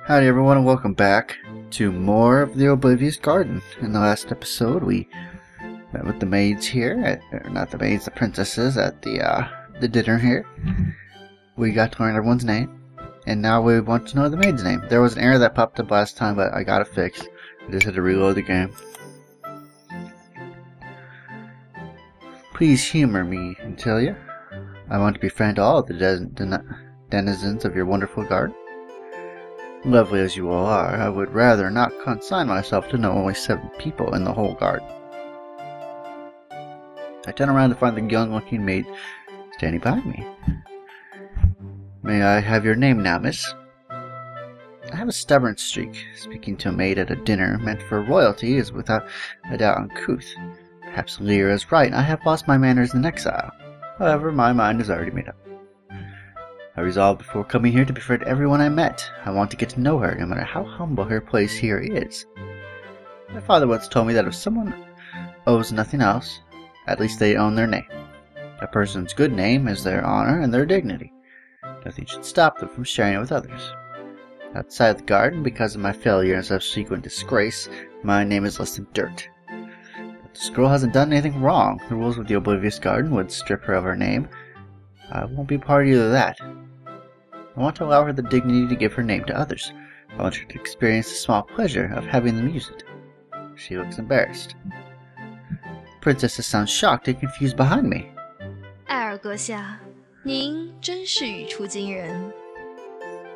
Howdy everyone and welcome back to more of the Oblivious Garden. In the last episode we met with the maids here, or not the maids, the princesses at the dinner here. We got to learn everyone's name, and now we want to know the maid's name. There was an error that popped up last time, but I got it fixed. I just had to reload the game. Please humor me, Antilia. I want to befriend all of the denizens of your wonderful garden. Lovely as you all are, I would rather not consign myself to know only 7 people in the whole garden. I turn around to find the young-looking maid standing behind me. May I have your name now, miss? I have a stubborn streak. Speaking to a maid at a dinner meant for royalty is without a doubt uncouth. Perhaps Leira is right. I have lost my manners in exile. However, my mind is already made up. I resolved before coming here to befriend everyone I met. I want to get to know her, no matter how humble her place here is. My father once told me that if someone owes nothing else, at least they own their name. A person's good name is their honor and their dignity. Nothing should stop them from sharing it with others. Outside the garden, because of my failure and subsequent disgrace, my name is less than dirt. But this girl hasn't done anything wrong. The rules of the Oblivious Garden would strip her of her name. I won't be part of either of that. I want to allow her the dignity to give her name to others. I want her to experience the small pleasure of having them use it. She looks embarrassed. The princesses sound shocked and confused behind me. 艾尔阁下，您真是语出惊人。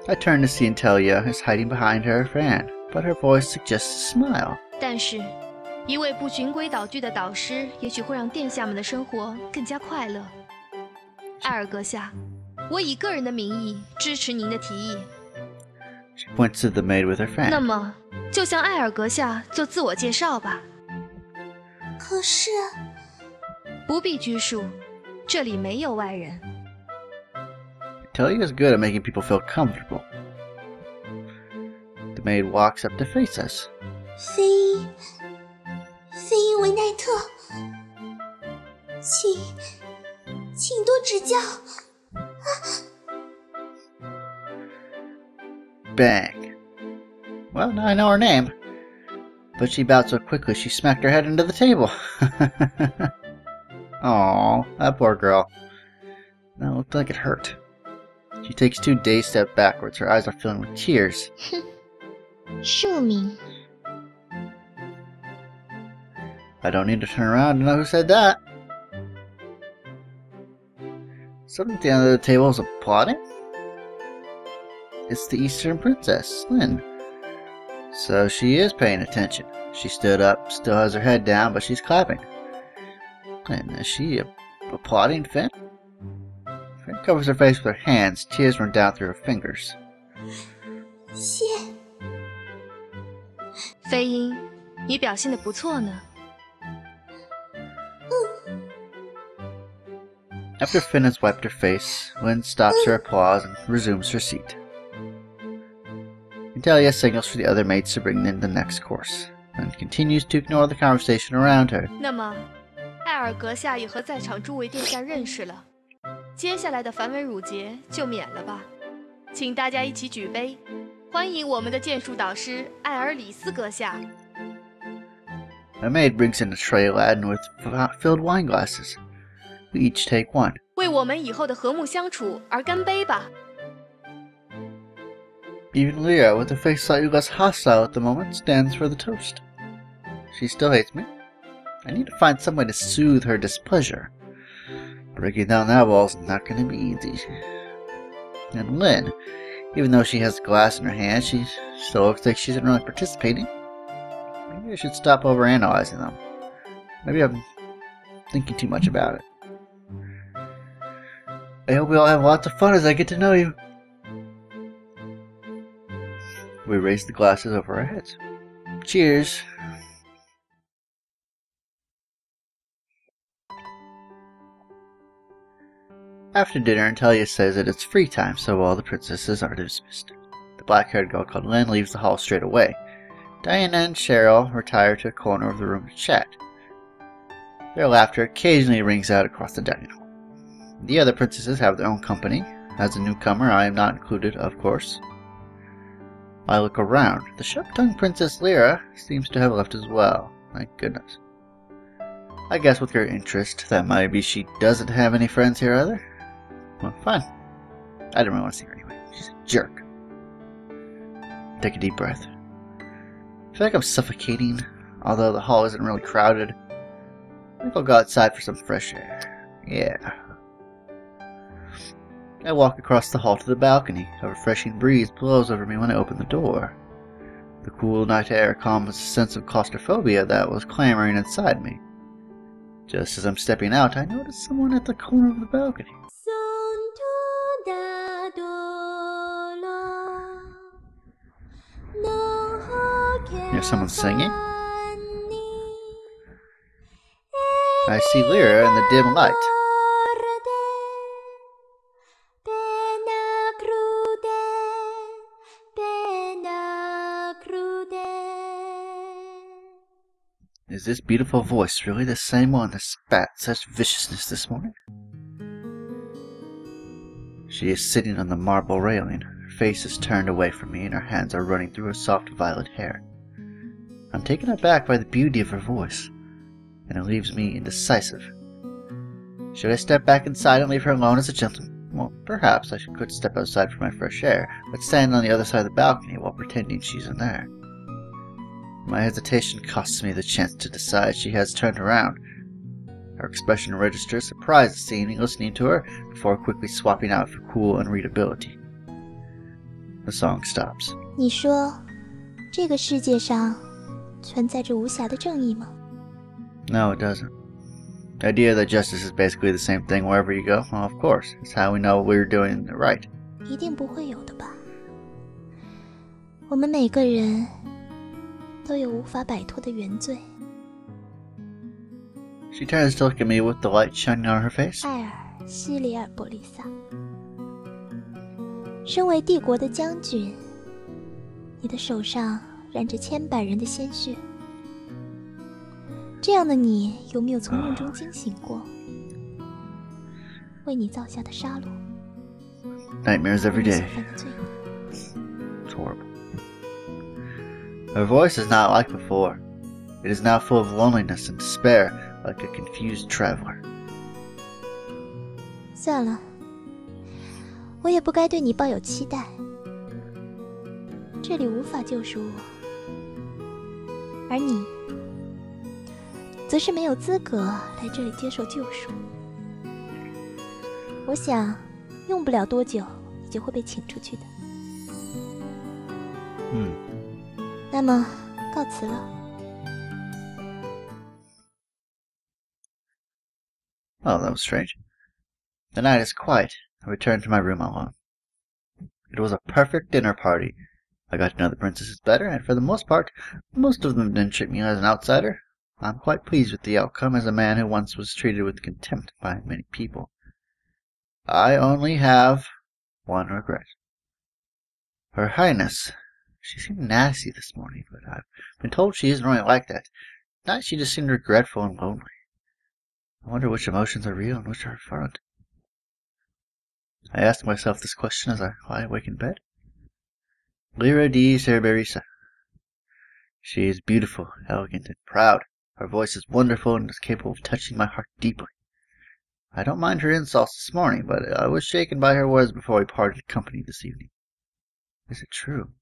I turn to see Antilia is hiding behind her fan, but her voice suggests a smile. 但是，一位不循规蹈矩的导师，也许会让殿下们的生活更加快乐。艾尔阁下，我以个人的名义支持您的提议。 She points to the maid with her fan. 那么，就向艾尔阁下做自我介绍吧。可是，不必拘束，这里没有外人。 Antilia is good at making people feel comfortable. The maid walks up to face us. 飞鹰维奈特，请多指教。 Bang. Well, now I know her name. But she bowed so quickly she smacked her head into the table. Aw, that poor girl. That looked like it hurt. She takes 2 dazed steps backwards. Her eyes are filling with tears. 庶民， I don't need to turn around to know who said that. Someone at the end of the table is applauding? It's the Eastern Princess, Lynn. So she is paying attention. She stood up, still has her head down, but she's clapping. Lynn, is she applauding Finn? Finn covers her face with her hands. Tears run down through her fingers. 谢。飞鹰，你表现得不错呢。 After Finn has wiped her face, Lynn stops her applause and resumes her seat. Antilia signals for the other maids to bring in the next course, and continues to ignore the conversation around her. 那么，艾尔阁下也和在场诸位殿下认识了，接下来的繁文缛节就免了吧。请大家一起举杯，欢迎我们的剑术导师艾尔里斯阁下。 A maid brings in a tray laden with filled wine glasses. We each take one. 为我们以后的和睦相处而干杯吧。 Even Leira, with a face slightly less hostile at the moment, stands for the toast. She still hates me. I need to find some way to soothe her displeasure. Breaking down that wall is not going to be easy. And Lynn, even though she has a glass in her hand, she still looks like she isn't really participating. Maybe I should stop overanalyzing them. Maybe I'm thinking too much about it. I hope we all have lots of fun as I get to know you. We raise the glasses over our heads. Cheers! After dinner, Antilia says that it's free time, so all the princesses are dismissed. The black-haired girl called Lynn leaves the hall straight away. Diana and Cheryl retire to a corner of the room to chat. Their laughter occasionally rings out across the dining hall. The other princesses have their own company. As a newcomer, I am not included, of course. I look around. The sharp-tongued Princess Leira seems to have left as well. Thank goodness. I guess with your interest, that might be she doesn't have any friends here either. Well, fine. I didn't really want to see her anyway. She's a jerk. Take a deep breath. I feel like I'm suffocating, although the hall isn't really crowded. I think I'll go outside for some fresh air. Yeah. I walk across the hall to the balcony. A refreshing breeze blows over me when I open the door. The cool night air calms a sense of claustrophobia that was clamoring inside me. Just as I'm stepping out, I notice someone at the corner of the balcony. Hear someone singing? I see Leira in the dim light. Is this beautiful voice really the same one that spat such viciousness this morning? She is sitting on the marble railing. Her face is turned away from me and her hands are running through her soft violet hair. I'm taken aback by the beauty of her voice, and it leaves me indecisive. Should I step back inside and leave her alone as a gentleman? Well, perhaps I could step outside for my fresh air, but stand on the other side of the balcony while pretending she's in there. My hesitation costs me the chance to decide. She has turned around. Her expression registers surprise at seeing me listening to her, before quickly swapping out for cool unreadability. The song stops. 你说，这个世界上存在着无瑕的正义吗？ No, it doesn't. The idea that justice is basically the same thing wherever you go, well, of course, it's how we know we're doing it right. 一定不会有的吧？我们每个人都有无法摆脱的原罪。 She turns to look at me with the light shining on her face. 艾尔·西里尔·伯利萨，身为帝国的将军，你的手上染着千百人的鲜血。这样的你有没有从梦中惊醒过？为你造下的杀戮， Nightmares every 你所 day. 犯的罪恶。 It's horrible. Her voice is not like before. It is now full of loneliness and despair, like a confused traveler. 算了，我也不该对你抱有期待。这里无法救赎我，而你，则是没有资格来这里接受救赎。我想，用不了多久，你就会被请出去的。那么，告辞了。 Oh, that was strange. The night is quiet. I return to my room alone. It was a perfect dinner party. I got to know the princesses better, and for the most part, most of them didn't treat me as an outsider. I'm quite pleased with the outcome as a man who once was treated with contempt by many people. I only have one regret. Her Highness. She seemed nasty this morning, but I've been told she isn't really like that. Tonight she just seemed regretful and lonely. I wonder which emotions are real and which are feigned. I ask myself this question as I lie awake in bed. Leira di Cerberisa. She is beautiful, elegant, and proud. Her voice is wonderful and is capable of touching my heart deeply. I don't mind her insults this morning, but I was shaken by her words before we parted company this evening. Is it true?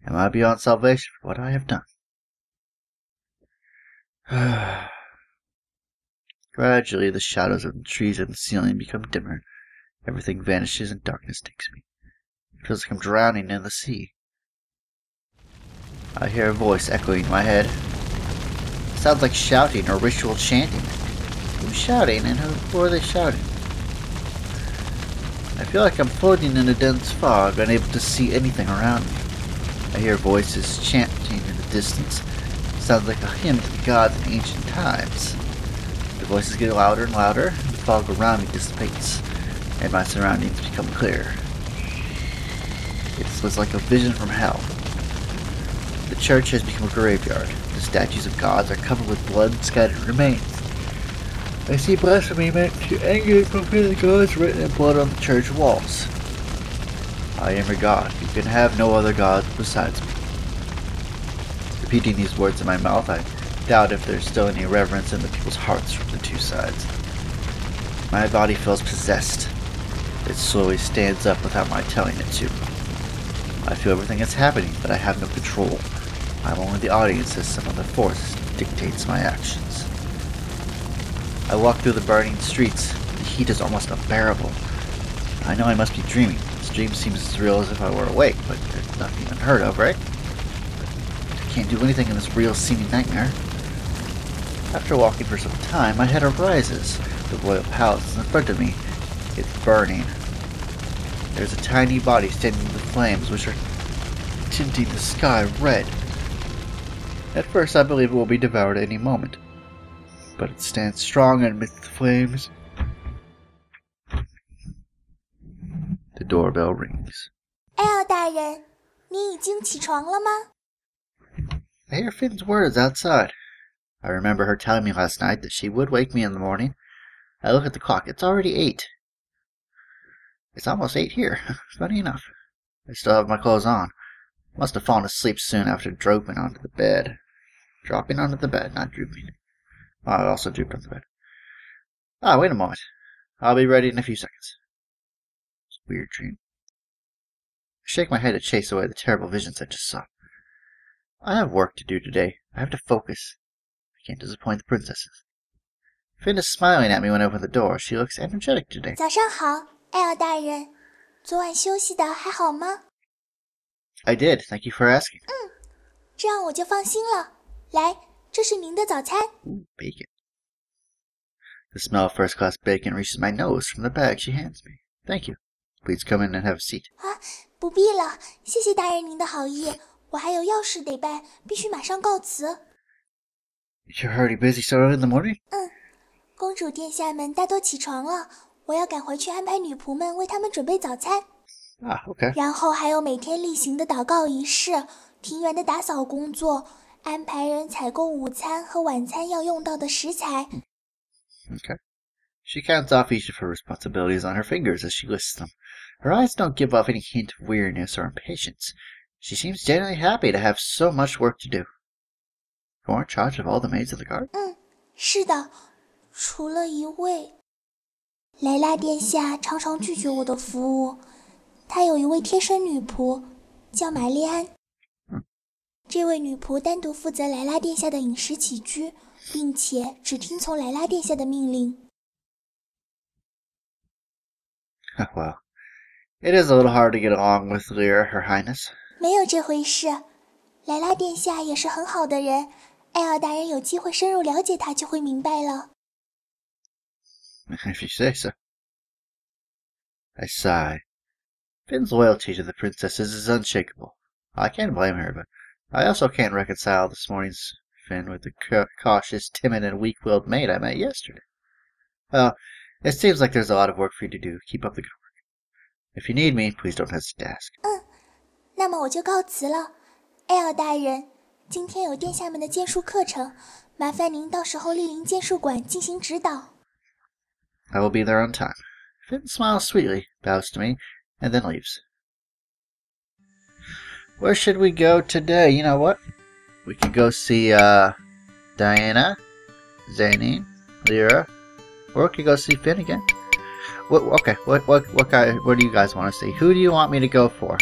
Am I beyond salvation for what I have done? Gradually, the shadows of the trees and the ceiling become dimmer. Everything vanishes and darkness takes me. It feels like I'm drowning in the sea. I hear a voice echoing in my head. It sounds like shouting or ritual chanting. Who's shouting and who are they shouting? I feel like I'm floating in a dense fog, unable to see anything around me. I hear voices chanting in the distance. It sounds like a hymn to the gods in ancient times. The voices get louder and louder, and the fog around me dissipates, and my surroundings become clearer. It was like a vision from hell. The church has become a graveyard. The statues of gods are covered with blood and scattered remains. I see blasphemy meant to anger and profane the gods written in blood on the church walls. I am your god. You can have no other gods besides me. Repeating these words in my mouth, I doubt if there's still any reverence in the people's hearts from the two sides. My body feels possessed. It slowly stands up without my telling it to. I feel everything that's happening, but I have no control. I'm only the audience as some other force dictates my actions. I walk through the burning streets. The heat is almost unbearable. I know I must be dreaming. This dream seems as real as if I were awake, but there's nothing unheard of, right? I can't do anything in this real-seeming nightmare. After walking for some time, my head arises. The royal palace is in front of me. It's burning. There's a tiny body standing in the flames, which are tinting the sky red. At first, I believe it will be devoured at any moment, but it stands strong amidst the flames. The doorbell rings. 艾尔大人，你已经起床了吗？ I hear Finn's words outside. I remember her telling me last night that she would wake me in the morning. I look at the clock. It's already 8. It's almost 8 here. Funny enough. I still have my clothes on. Must have fallen asleep soon after dropping onto the bed. Dropping onto the bed, not drooping. Oh, I also drooped on the bed. Ah, wait a moment. I'll be ready in a few seconds. It's a weird dream. I shake my head to chase away the terrible visions I just saw. I have work to do today. I have to focus. I can't disappoint the princesses. Finn is smiling at me when I open the door. She looks energetic today. 早上好，艾尔大人，昨晚休息的还好吗？ I did. Thank you for asking. 这样我就放心了。来，这是您的早餐。 Ooh, bacon. The smell of first-class bacon reaches my nose from the bag she hands me. Thank you. Please come in and have a seat. 啊，不必了，谢谢大人您的好意。我还有要事得办，必须马上告辞。 You're already busy so early in the morning? 公主殿下们大都起床了，我要赶回去安排女仆们为他们准备早餐。 Ah, okay. 然后还有每天例行的祷告仪式、庭园的打扫工作，安排人采购午餐和晚餐要用到的食材。 Okay. She counts off each of her responsibilities on her fingers as she lists them. Her eyes don't give off any hint of weariness or impatience. She seems genuinely happy to have so much work to do. You're in charge of all the maids of the guard? 是的，除了一位。莱拉殿下常常拒绝我的服务，她有一位贴身女仆，叫玛丽安。这位女仆单独负责莱拉殿下的饮食起居，并且只听从莱拉殿下的命令。 Well, it is a little hard to get along with Leira, Her Highness. 没有这回事，莱拉殿下也是很好的人，艾尔大人有机会深入了解她就会明白了。 If you say so. I sigh. Finn's loyalty to the princesses is unshakable. I can't blame her, but I also can't reconcile this morning's Finn with the cautious, timid, and weak-willed maid I met yesterday. Well, it seems like there's a lot of work for you to do. Keep up the good work. If you need me, please don't hesitate to ask. 那么我就告辞了，艾尔大人。今天有殿下们的剑术课程，麻烦您到时候莅临剑术馆进行指导。 I will be there on time. Finn smiles sweetly, bows to me, and then leaves. Where should we go today? You know what? We could go see, Diana, Zany, Leira, or we could go see Finn again. What do you guys want to see? Who do you want me to go for?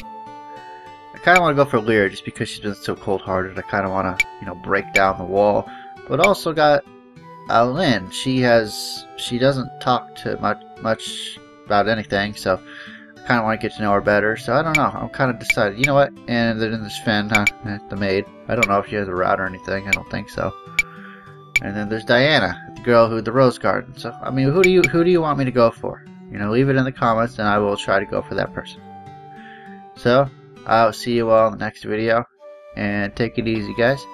I kind of want to go for Leira just because she's been so cold-hearted. I kind of want to, break down the wall. But also got Lynn. She doesn't talk to much about anything, so I kind of want to get to know her better. So I don't know. I'm kind of decided. You know what? And then there's Finn, the maid. I don't know if she has a route or anything. I don't think so. And then there's Diana, the girl the rose garden. So I mean, who do you want me to go for? Leave it in the comments, and I will try to go for that person. So I'll see you all in the next video, and take it easy, guys.